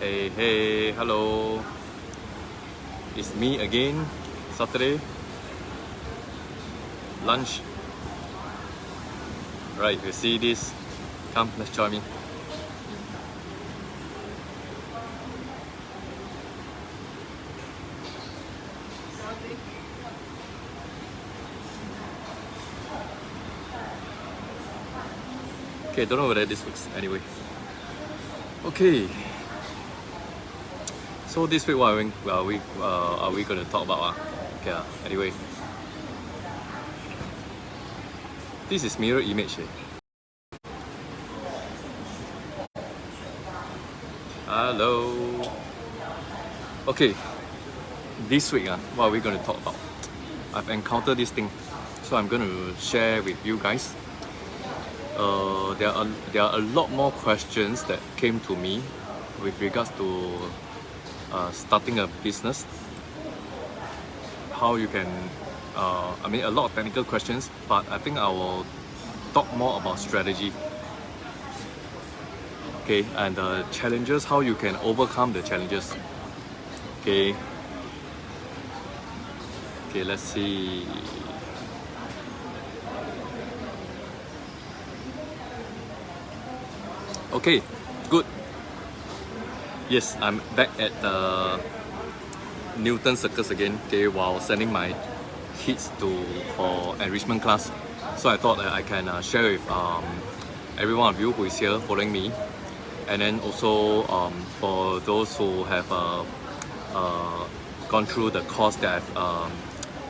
Hey, hello. It's me again. Saturday. Lunch. Right, you see this? Come, let's join me. Okay, don't know whether this works anyway. Okay. So this week, what are we going to talk about? Okay, anyway. This is mirror image. Hello. Okay. This week, what are we going to talk about? I've encountered this thing, so I'm going to share with you guys. There are a lot more questions that came to me with regards to starting a business. How you can, a lot of technical questions, but I think I will talk more about strategy. Okay, and the challenges, how you can overcome the challenges. Okay, let's see. Okay, good. Yes, I'm back at the Newton Circus again. Okay, while sending my kids for enrichment class. So I thought that I can share with every one of you who is here following me, and then also for those who have gone through the course that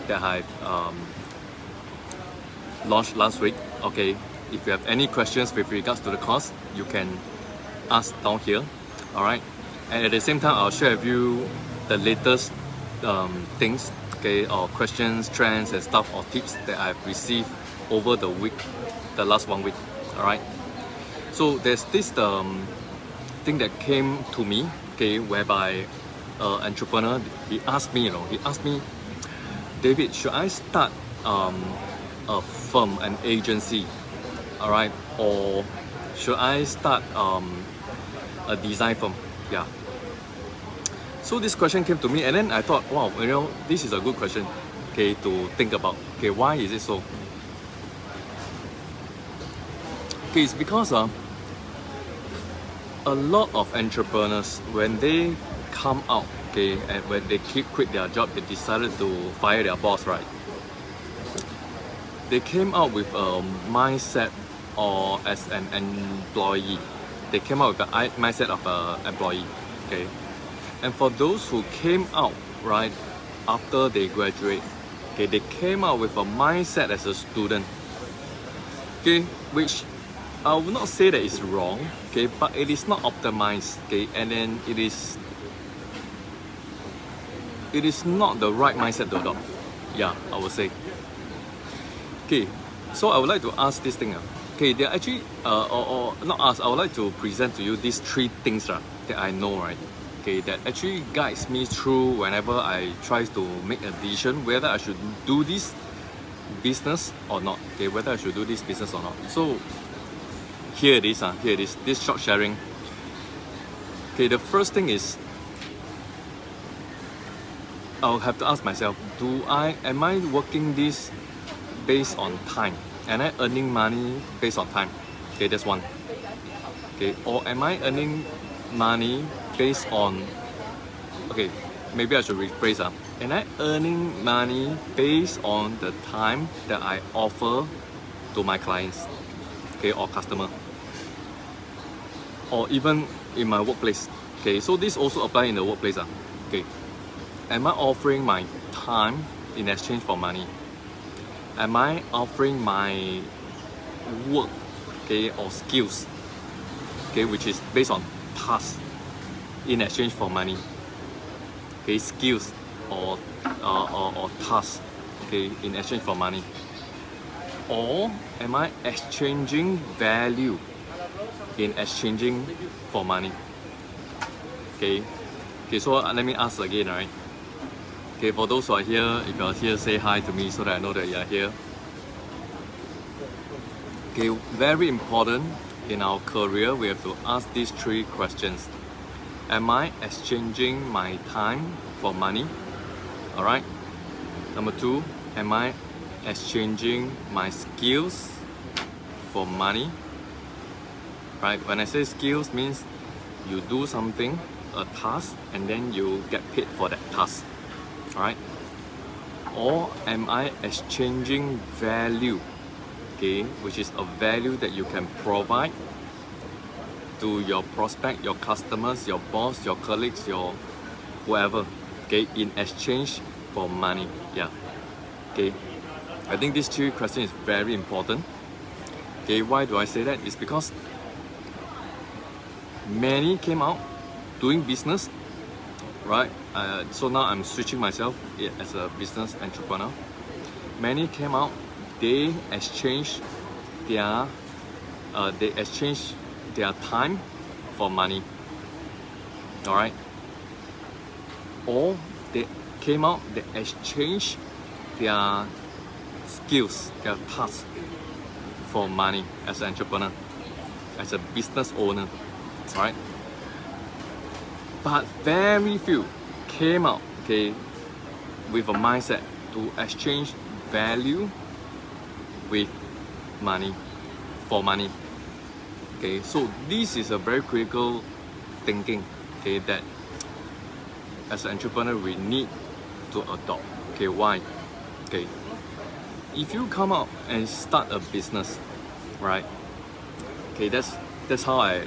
I've launched last week. Okay, if you have any questions with regards to the course, you can ask down here. All right, and at the same time, I'll share with you the latest things, okay, or questions, trends, and stuff, or tips that I've received over the last 1 week. All right. So there's this thing that came to me, okay, whereby entrepreneur he asked me, David, should I start a firm, an agency, all right, or should I start a design firm? Yeah. So this question came to me, and then I thought, wow, this is a good question, okay, to think about. Okay, why is it so? Okay, it's because a lot of entrepreneurs, when they come out, okay, and when they quit their job, they decided to fire their boss, right? They came out with a mindset, or as an employee, they came out with the mindset of an employee, okay. And for those who came out right after they graduate, okay, they came out with a mindset as a student, okay, which I will not say that it's wrong, okay, but it is not optimized, okay, and then it is not the right mindset to adopt. Yeah, I would say. Okay, so I would like to ask this thing. Okay, they're actually, or not ask, I would like to present to you these 3 things that I know, right? Okay, that actually guides me through whenever I try to make a decision whether I should do this business or not. Okay, whether I should do this business or not. So here it is, this short sharing. Okay, the first thing is, I'll have to ask myself, am I working this based on time? Am I earning money based on time? Okay, that's one. Okay, or am I earning money based on, okay, maybe I should rephrase. Am I earning money based on the time that I offer to my clients, okay, or customer, or even in my workplace? Okay, so this also apply in the workplace. Okay, am I offering my time in exchange for money? Am I offering my work, okay, or skills, okay, which is based on tasks, in exchange for money? Okay, skills or tasks, okay, in exchange for money? Or am I exchanging value in exchanging for money? Okay, so let me ask again, right? Okay, for those who are here, if you are here, say hi to me so that I know that you are here. Okay, very important in our career, we have to ask these 3 questions. am I exchanging my time for money? All right. Number 2, am I exchanging my skills for money? Right. When I say skills, means you do something, a task, and then you get paid for that task. All right. Or am I exchanging value? Okay, which is a value that you can provide to your prospect, your customers, your boss, your colleagues, your whoever, okay, in exchange for money. Yeah. Okay. I think this 3 question is very important. Okay, why do I say that? It's because many came out doing business, right? So now I'm switching myself as a business entrepreneur. Many came out, they exchanged their time for money. All right. Or they came out, they exchanged their skills, their tasks for money as an entrepreneur, as a business owner. All right. But very few came out, okay, with a mindset to exchange value with money, for money. Okay, so this is a very critical thinking, okay, that as an entrepreneur we need to adopt. Okay, why? Okay, if you come out and start a business, right? Okay, that's how I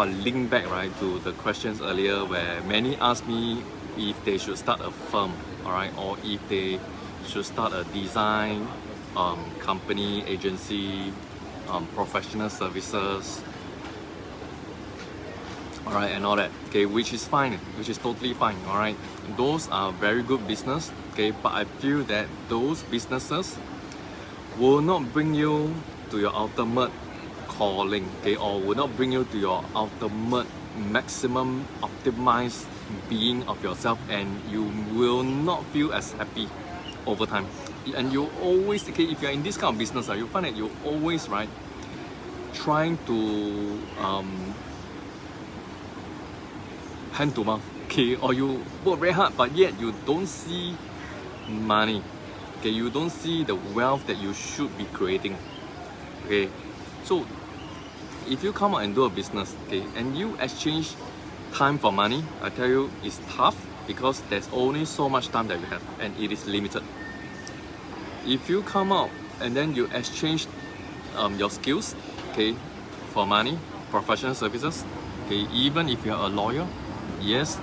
link back, right, to the questions earlier where many asked me if they should start a firm, all right, or if they should start a design company, agency, professional services, all right, and all that. Okay, which is fine, which is totally fine. All right, those are very good business. Okay, but I feel that those businesses will not bring you to your ultimate calling, okay, or will not bring you to your ultimate maximum optimized being of yourself, and you will not feel as happy over time. And you always, okay, if you're in this kind of business, you find that you always, right, trying to hand to mouth, okay, or you work very hard but yet you don't see money, okay, you don't see the wealth that you should be creating. Okay, so if you come out and do a business, okay, and you exchange time for money, I tell you it's tough because there's only so much time that you have and it is limited. If you come out and then you exchange your skills, okay, for money, professional services, okay, even if you're a lawyer, yes,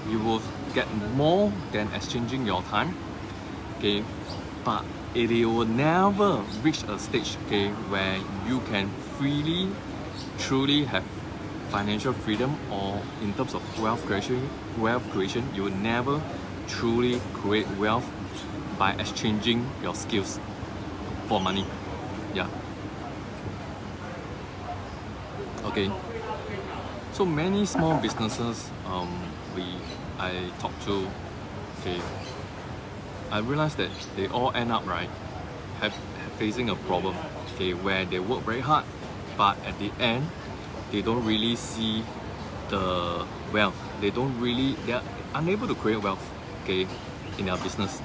you will get more than exchanging your time, okay, but it will never reach a stage, okay, where you can freely, truly have financial freedom, or in terms of wealth creation, you will never truly create wealth by exchanging your skills for money. Yeah. Okay. So many small businesses I talk to, okay, I realized that they all end up, right, facing a problem, okay, where they work very hard, but at the end they don't really see the wealth. They are unable to create wealth, okay, in their business.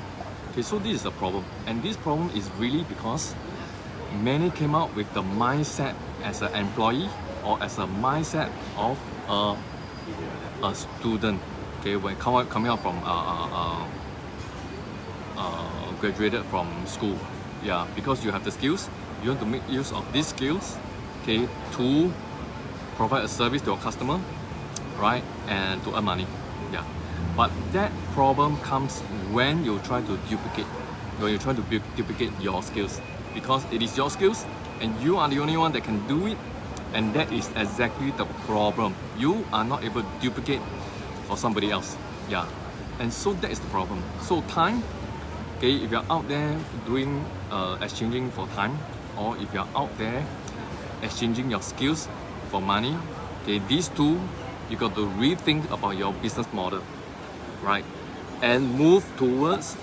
Okay, so this is a problem, and this problem is really because many came out with the mindset as an employee or as a mindset of a student, okay, when coming out from graduated from school. Yeah, because you have the skills, you want to make use of these skills, okay, to provide a service to your customer, right, and to earn money. Yeah, but that problem comes when you try to duplicate your skills, because it is your skills and you are the only one that can do it, and that is exactly the problem. You are not able to duplicate for somebody else. Yeah, and so that is the problem. So time, okay, if you're out there doing exchanging for time, or if you're out there exchanging your skills for money, okay, these two, you got to rethink about your business model, right, and move towards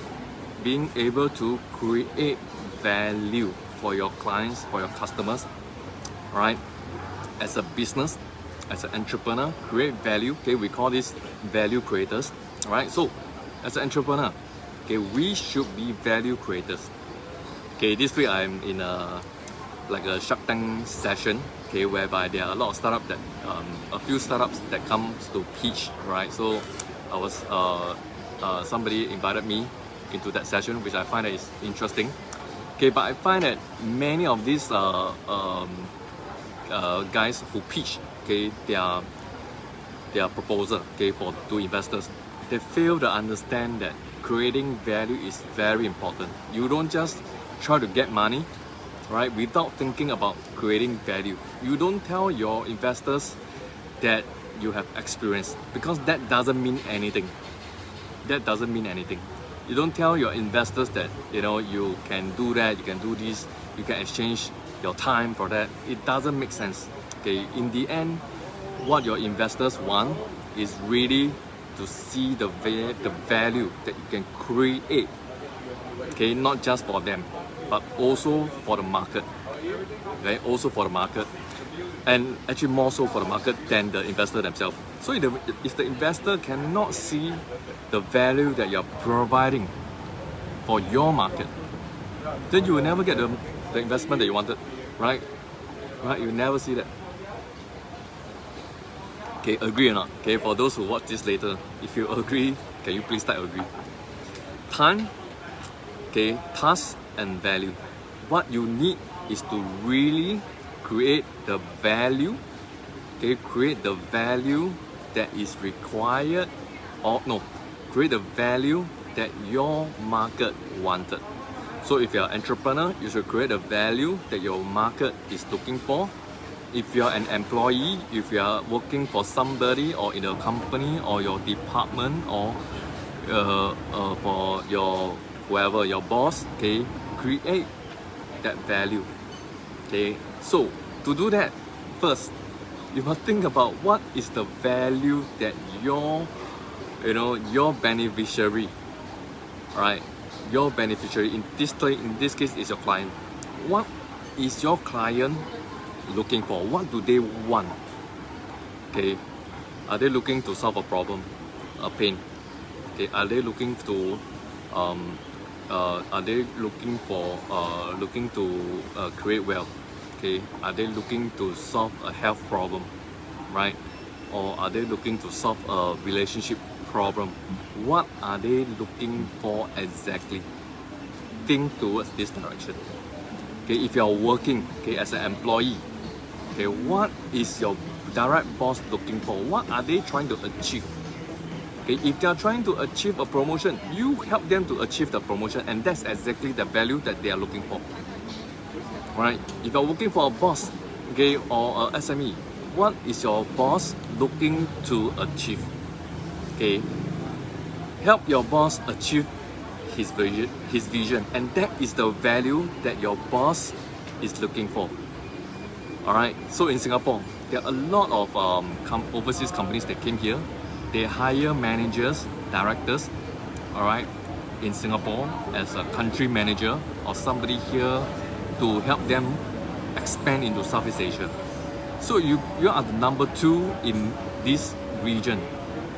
being able to create value for your clients, for your customers, right, as a business, as an entrepreneur, create value. Okay, we call this value creators. All right. So, as an entrepreneur, okay, we should be value creators. Okay, this week I'm in a Shark Tank session. Okay, whereby there are a lot of startups that a few startups that comes to pitch. Right. So, I was somebody invited me into that session, which I find that is interesting. Okay, but I find that many of these guys who pitch, okay, their proposal, okay, to investors, they fail to understand that creating value is very important. You don't just try to get money, right, without thinking about creating value. You don't tell your investors that you have experience, because that doesn't mean anything. That doesn't mean anything. You don't tell your investors that, you know, you can do that, you can do this, you can exchange your time for that. It doesn't make sense. Okay, in the end, what your investors want is really to see the value that you can create. Okay, not just for them, but also for the market. Okay, also for the market, and actually more so for the market than the investor themselves. So if the investor cannot see the value that you're providing for your market, then you will never get the investment that you wanted, right? Right? You will never see that. Okay, agree or not? Okay, for those who watch this later, if you agree, can you please type agree? Time, okay, task and value. What you need is to really create the value, okay, create the value that is required, or no, create the value that your market wanted. So if you're an entrepreneur, you should create a value that your market is looking for. If you're an employee, if you're working for somebody or in a company or your department or for your whoever, your boss, okay, create that value. Okay, so to do that, first you must think about what is the value that your beneficiary, right? Your beneficiary in this case is your client. What is your client looking for? What do they want? Okay, are they looking to solve a problem, a pain? Okay, are they looking to create wealth? Okay, are they looking to solve a health problem, right? Or are they looking to solve a relationship problem? What are they looking for exactly? Think towards this direction. Okay, if you're working, okay, as an employee, okay, what is your direct boss looking for? What are they trying to achieve? Okay, if they are trying to achieve a promotion, you help them to achieve the promotion, and that's exactly the value that they are looking for. Right? If you're working for a boss, okay, or a SME, what is your boss looking to achieve? Okay, help your boss achieve his vision, and that is the value that your boss is looking for. All right. So in Singapore, there are a lot of overseas companies that came here. They hire managers, directors, all right, in Singapore as a country manager or somebody here to help them expand into Southeast Asia. So you are the number 2 in this region.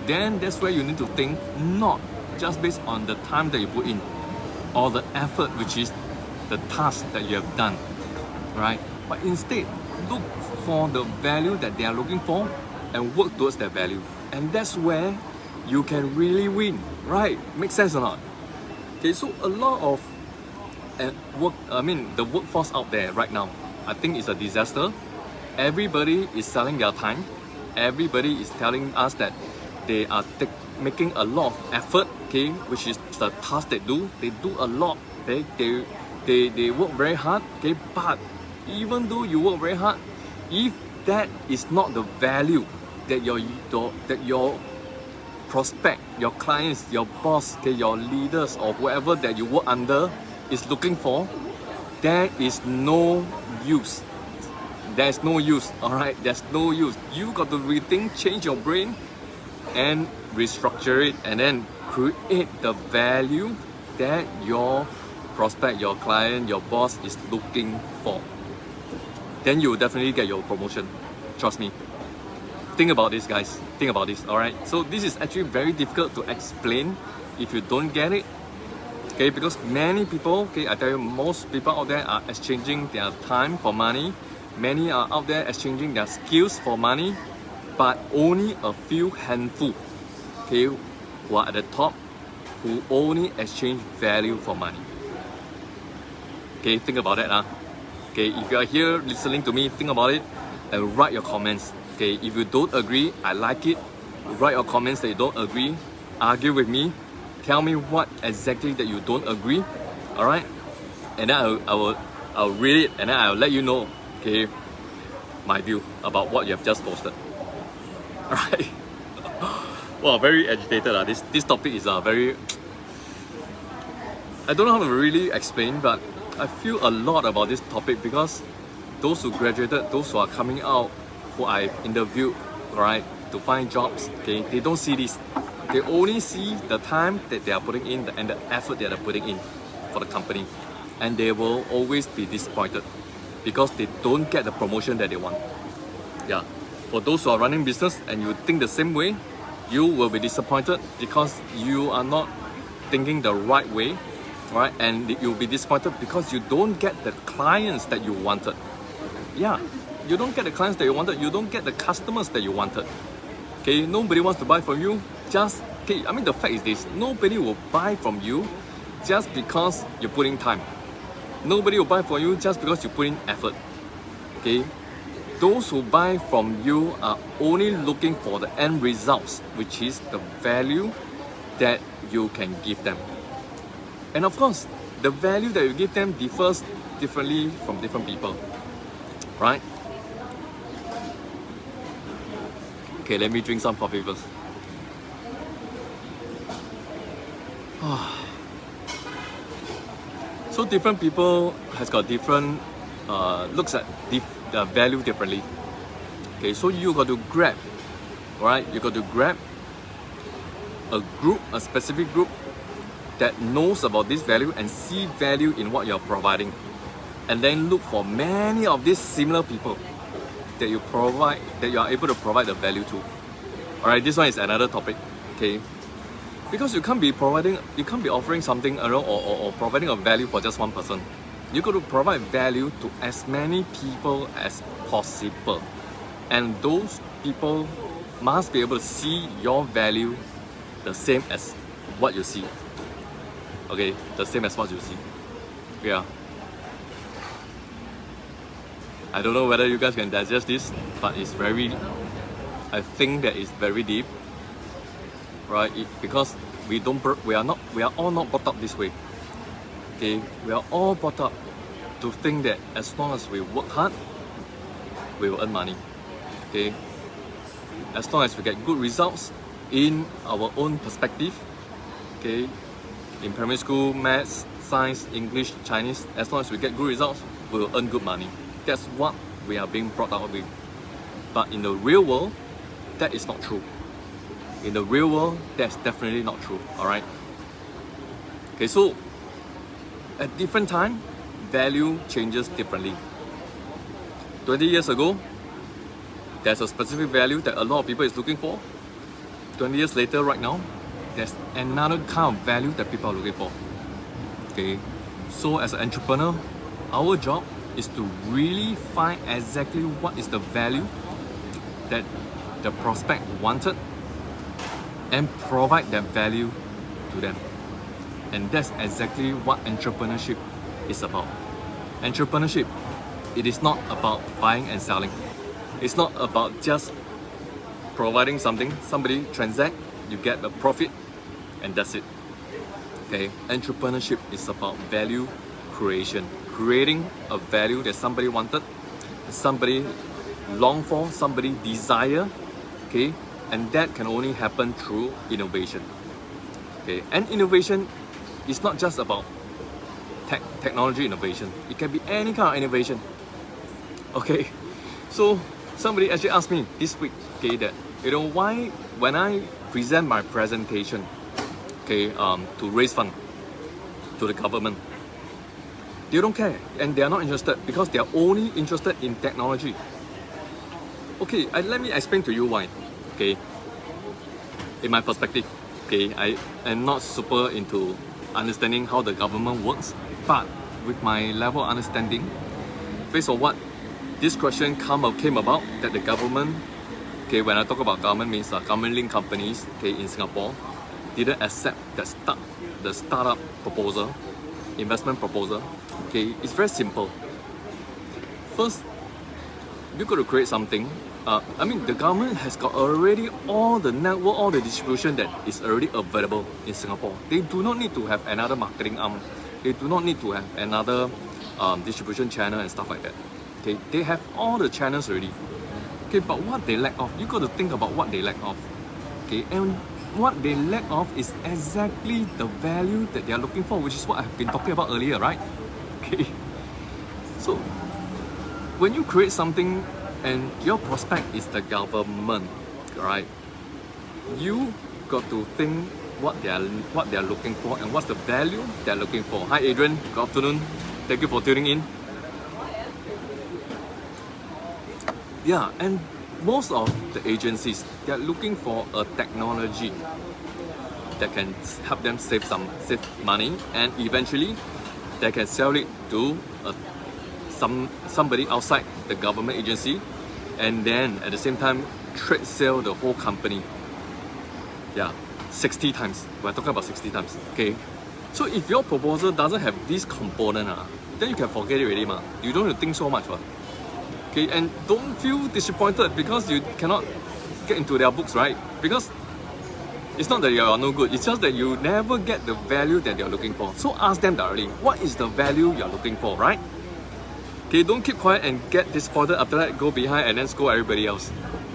Then that's where you need to think, not just based on the time that you put in or the effort, which is the task that you have done, right? But instead, look for the value that they are looking for and work towards that value. And that's where you can really win, right? Makes sense or not? Okay, so a lot of the workforce out there right now, I think it's a disaster. Everybody is selling their time. Everybody is telling us that they are making a lot of effort, okay, which is the task they do. They do a lot. They work very hard, okay, but even though you work very hard, if that is not the value that your prospect, your clients, your boss, okay, your leaders or whoever that you work under is looking for, there is no use. There's no use, alright? There's no use. You got to rethink, change your brain and restructure it, and then create the value that your prospect, your client, your boss is looking for. Then you will definitely get your promotion. Trust me. think about this, guys. Think about this, all right? So this is actually very difficult to explain if you don't get it. Okay, because many people, okay, I tell you, most people out there are exchanging their time for money. Many are out there exchanging their skills for money, but only a few handful, okay, who are at the top, who only exchange value for money. Okay, think about that, huh? Okay, if you are here listening to me, think about it and write your comments. Okay, if you don't agree, I like it. Write your comments that you don't agree. Argue with me. Tell me what exactly that you don't agree. All right, and then I'll read it and then I'll let you know. Okay, my view about what you have just posted. All right. Well, very agitated. This topic is very. I don't know how to really explain, but I feel a lot about this topic because those who graduated, those who are coming out, who I interviewed, right, to find jobs, okay, they don't see this. They only see the time that they are putting in and the effort that they're putting in for the company. And they will always be disappointed because they don't get the promotion that they want. Yeah. For those who are running business and you think the same way, you will be disappointed because you are not thinking the right way, right? And you'll be disappointed because you don't get the clients that you wanted. Yeah, you don't get the clients that you wanted, you don't get the customers that you wanted. Okay, nobody wants to buy from you okay, I mean, the fact is this, nobody will buy from you just because you're putting time. Nobody will buy from you just because you put in effort. Okay, those who buy from you are only looking for the end results, which is the value that you can give them. And of course, the value that you give them differs differently from different people, right? Okay, let me drink some coffee first. So different people has got different looks at the value differently. Okay, so you got to grab, right? You got to grab a group, a specific group that knows about this value and see value in what you're providing, and then look for many of these similar people that you are able to provide the value to. All right, this one is another topic. Okay, because you can't be offering something or providing a value for just one person. You got to provide value to as many people as possible, and those people must be able to see your value the same as what you see. Okay, the same as what you see. Yeah. I don't know whether you guys can digest this, but it's I think that it's very deep, right? Because we are all not brought up this way. Okay, we are all brought up to think that as long as we work hard, we will earn money. Okay, as long as we get good results in our own perspective. Okay, in primary school, maths, science, English, Chinese, as long as we get good results, we will earn good money. That's what we are being brought up with. But in the real world, that is not true. In the real world, that's definitely not true. Alright? Okay, so at different time, value changes differently. 20 years ago, there's a specific value that a lot of people is looking for. 20 years later, right now, there's another kind of value that people are looking for. Okay, so as an entrepreneur, our job is to really find exactly what is the value that the prospect wanted and provide that value to them. And that's exactly what entrepreneurship is about. Entrepreneurship, it is not about buying and selling. It's not about just providing something, somebody transact, you get a profit, and that's it. Okay, entrepreneurship is about value creation, creating a value that somebody wanted, somebody longed for, somebody desire. Okay, and that can only happen through innovation. Okay, and innovation is not just about technology innovation. It can be any kind of innovation. Okay, so somebody actually asked me this week, okay, that why when I present my presentation, okay, to raise fund to the government, they don't care and they are not interested because they are only interested in technology. okay, let me explain to you why. Okay, in my perspective, okay, I am not super into understanding how the government works, but with my level of understanding, based on what this question came about, that the government, okay, when I talk about government means government-linked companies, okay, in Singapore, didn't accept the startup proposal, investment proposal. Okay, it's very simple. First, you got to create something. I mean, the government has got already all the network, all the distribution that is already available in Singapore. They do not need to have another marketing arm. They do not need to have another distribution channel and stuff like that. Okay, they have all the channels already. Okay, but what they lack of, you got to think about what they lack of. Okay, and what they lack of is exactly the value that they are looking for, which is what I've been talking about earlier, right? Okay, so when you create something and your prospect is the government, right? You got to think what they are looking for and what's the value they're looking for. Hi Adrian, good afternoon. Thank you for tuning in. Yeah, and most of the agencies, they're looking for a technology that can help them save money, and eventually they can sell it to somebody outside the government agency, and then at the same time trade sell the whole company. Yeah, 60 times. We're talking about 60 times. Okay, so if your proposal doesn't have this component, then you can forget it already, you don't have to think so much. Okay, and don't feel disappointed because you cannot get into their books, right? Because it's not that you are no good, it's just that you never get the value that you're looking for. So ask them directly, what is the value you're looking for, right? Okay, don't keep quiet and get disappointed after that, go behind and then scold everybody else.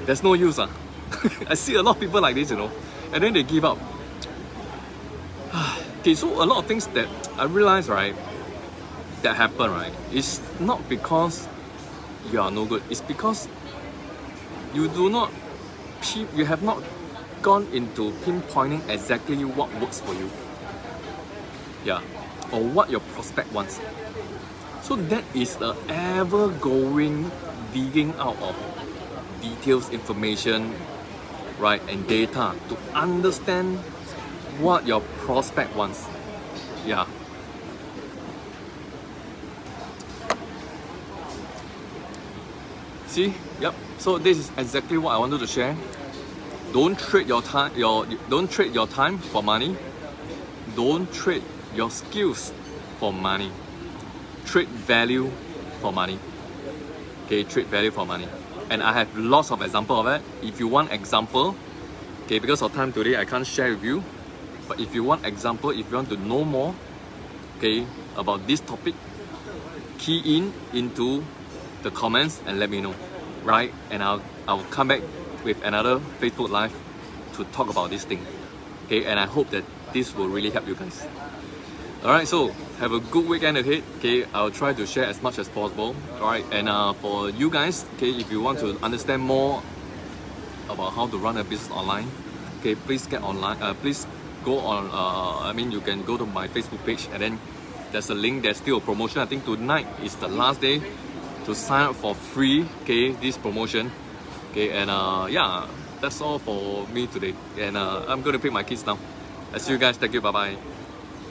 There's no use. I see a lot of people like this, and then they give up. Okay, so a lot of things that I realize, right, that happen, right, is not because you are no good. It's because you have not gone into pinpointing exactly what works for you. Yeah, or what your prospect wants. So that is the ever-going digging out of details, information, right, and data to understand what your prospect wants. Yeah. See, yep. So this is exactly what I wanted to share. Don't trade your time. Don't trade your time for money. Don't trade your skills for money. Trade value for money. Okay, trade value for money. And I have lots of examples of that. If you want example, okay, because of time today, I can't share with you. But if you want example, if you want to know more, okay, about this topic, key into the comments and let me know, right? And I'll come back with another Facebook Live to talk about this thing. Okay, and I hope that this will really help you guys. Alright, so have a good weekend ahead. Okay, I'll try to share as much as possible. Alright, and for you guys, okay, if you want to understand more about how to run a business online, okay, please get online. Please go on. You can go to my Facebook page, and then there's a link. There's still a promotion. I think tonight is the last day to sign up for free. Okay, this promotion. Okay, and yeah, that's all for me today. And I'm going to pick my kids now. I'll see you guys. Thank you. Bye bye.